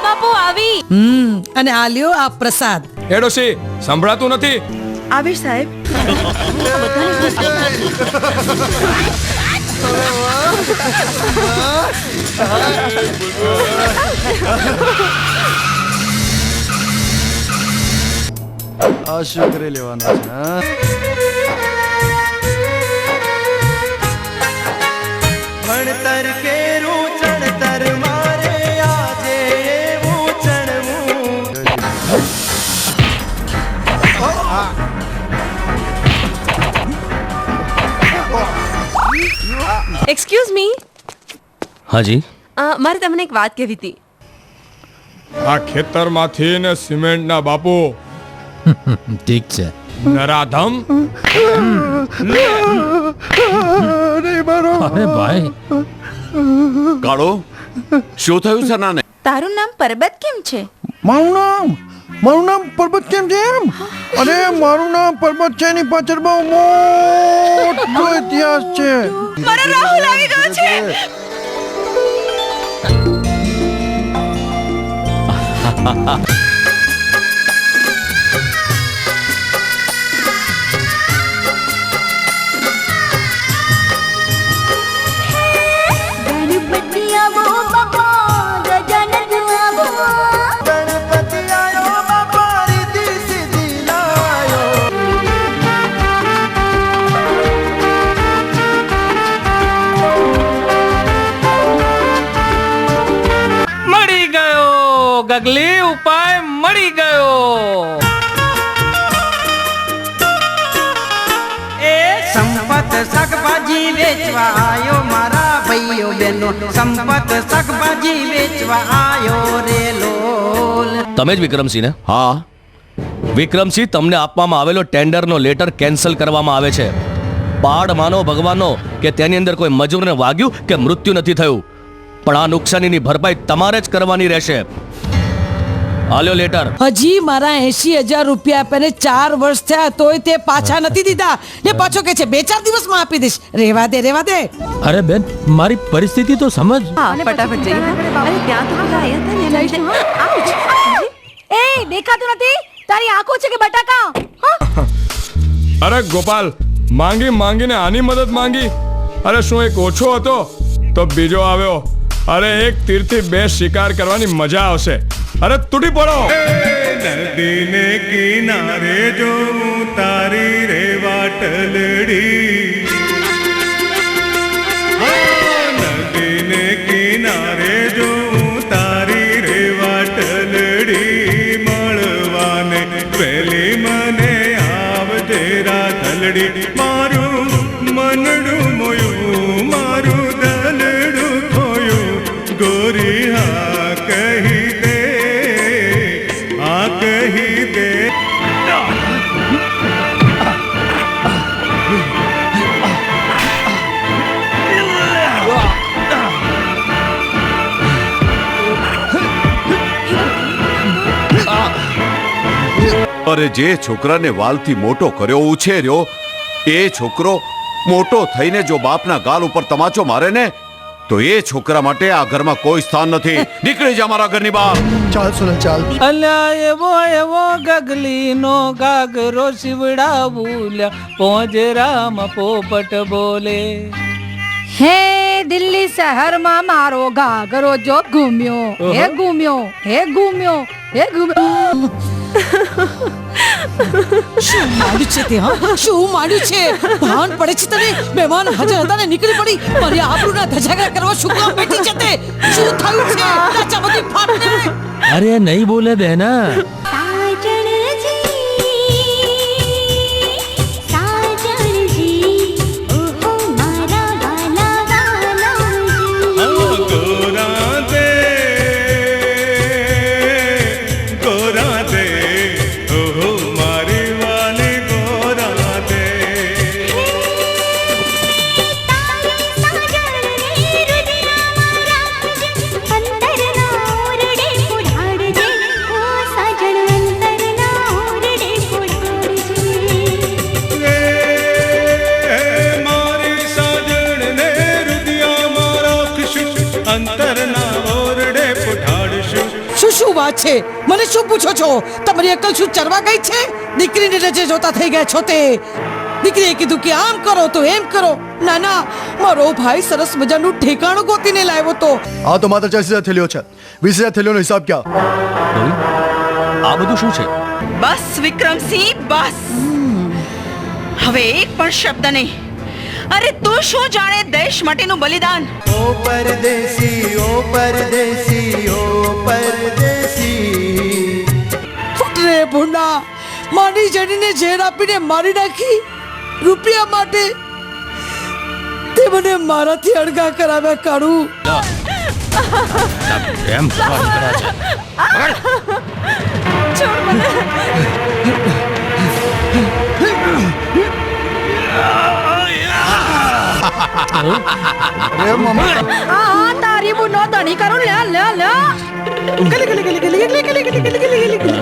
બાપુ આવી. અને આ લ્યો આ પ્રસાદ. એડોશી સંભળાતું નથી. આવી સાહેબ. આ શું કરી લેવાના છે? ભણતર કેરું ચણતર મારે આજે એવું ચણવું. Excuse me. હાજી. મારે તમને એક વાત કહેવી હતી. આ ખેતરમાંથી ને સિમેન્ટના બાપુ ઠીક છે. નરાધમ. અરે ભાઈ કાળો શું થયું સનાને? તારું નામ પરબત કેમ છે? મારું નામ પરબત કેમ છે એમ? અરે મારું નામ પરબત છે એની પાછળ બહુ મોટો ઇતિહાસ છે. મારો રાહુલ આવી ગયો છે. ગણપતિ આયો બાપા રીતિ સીધી લાયો. મળી ગયો ગગલી, ઉપાય મળી ગયો. સંપત શાકભાજી વેચવા આયો મારા ભાઈઓ બહેનો, સંપત શાકભાજી વેચવા આયો રે લોલ. તમે જ વિક્રમસિંહ ને? હા, વિક્રમસિંહ, તમને આપવામાં આવેલો ટેન્ડરનો લેટર કેન્સલ કરવામાં આવે છે. પાડ માનો ભગવાનનો કે તેની અંદર કોઈ મજૂરને વાગ્યું કે મૃત્યુ નથી થયું, પણ આ નુકસાનીની ભરપાઈ તમારે જ કરવાની રહેશે. આલ્યો લેટર. હજી મારા 80,000 રૂપિયા આપ્યાને 4 વર્ષ થયા તોય તે પાછા નથી દીધા. ને પાછો કે છે 2-4 દિવસમાં આપી દઈશ. રેવા દે. અરે બેન, મારી પરિસ્થિતિ તો સમજ. હા, ફટાફટ જઈએ. અરે ત્યાં તો બધા આયા હતા ને એના લીધે. આઉચ. એ દેખાતું નથી. તારી આંખો છે કે બટાકા? અરે ગોપાલ, માંગીને આની મદદ માંગી. અરે શું એક ઓછો હતો તો બીજો આવ્યો. અરે એક તીરથી 2 શિકાર કરવાની મજા આવશે. અરે તૂટી પડો. નદીને કિનારે જો તારી રે વાટલડી, નદીને કિનારે જો તારી રે વાટલડી, મળવાને પેલી મને આવજે રાધલડી. મારું મનડું મોયું, મારું દલડું ખોયું, ગોરી હા કહી દે, આ કહી દે. અરે જે છોકરાને વાલથી મોટો કર્યો, ઉછેર્યો, એ છોકરો મોટો થઈને જો બાપના ગાલ ઉપર તમાચો મારે ને તો એ છોકરા માટે આ ઘરમાં કોઈ સ્થાન નથી. નીકળી જા મારા ઘરની બહાર. ચાલ સુનલ ચાલ. અલ્યા એવો ગગલી નો ગાગરો શિવડાવું, પોજરામાં પોપટ બોલે. હે દિલ્હી શહેરમાં મારો ઘાઘરો જો ઘૂમ્યો, હે ઘૂમ્યો. શું માંડ્યું છે તે? શું માંડ્યું છે? ભાન પડે છે તને? મહેમાન હાજર હતા ને નીકળી પડી. મારી આબરૂના ધજાગરા કરવા શું કામ બેઠી છે તે? શું થયું છે? લાચા બધી ફાટને. અરે નહીં બોલે બહેના. ગોરા દે, ઓહો મારી વાલી ગોરા દે. અંતરના ઓરડે પુઢાડજે ઓ સાજણ છે મને શું પૂછો છો તમારી અકલ શું ચરવા ગઈ છે દીકરીને નજરે જોતા થઈ ગયા છો તે દીકરીએ કીધું કે આમ કરો તો એમ કરો ના ના મારો ભાઈ સરસ મજાનું ઠેકાણું ગોતીને લાવ્યો તો આ તો માત્ર 40,000 થેલીઓ છે 20,000 થેલીઓનો હિસાબ ક્યાં આ બધું શું છે બસ વિક્રમસિંહ બસ હવે એક પણ શબ્દ નહીં અરે તું શું જાણે દેશ માટેનું બલિદાન ઓ પરદેસી ઓ પરદેસી ઓ પરદેસી રે ભૂંડા મારી જડીને ઝેર આપીને મારી નાખી રૂપિયા માટે તે મને મારાથી અળગા કરાવ્યા કાઢું એમ કરવા નીકળ્યા છે છોડ મને તારી બુનો ધણી કરું લે લે લે ગલી ગલી ગલી ગલી ગલી ગલી ગલી ગલી ગલી ગલી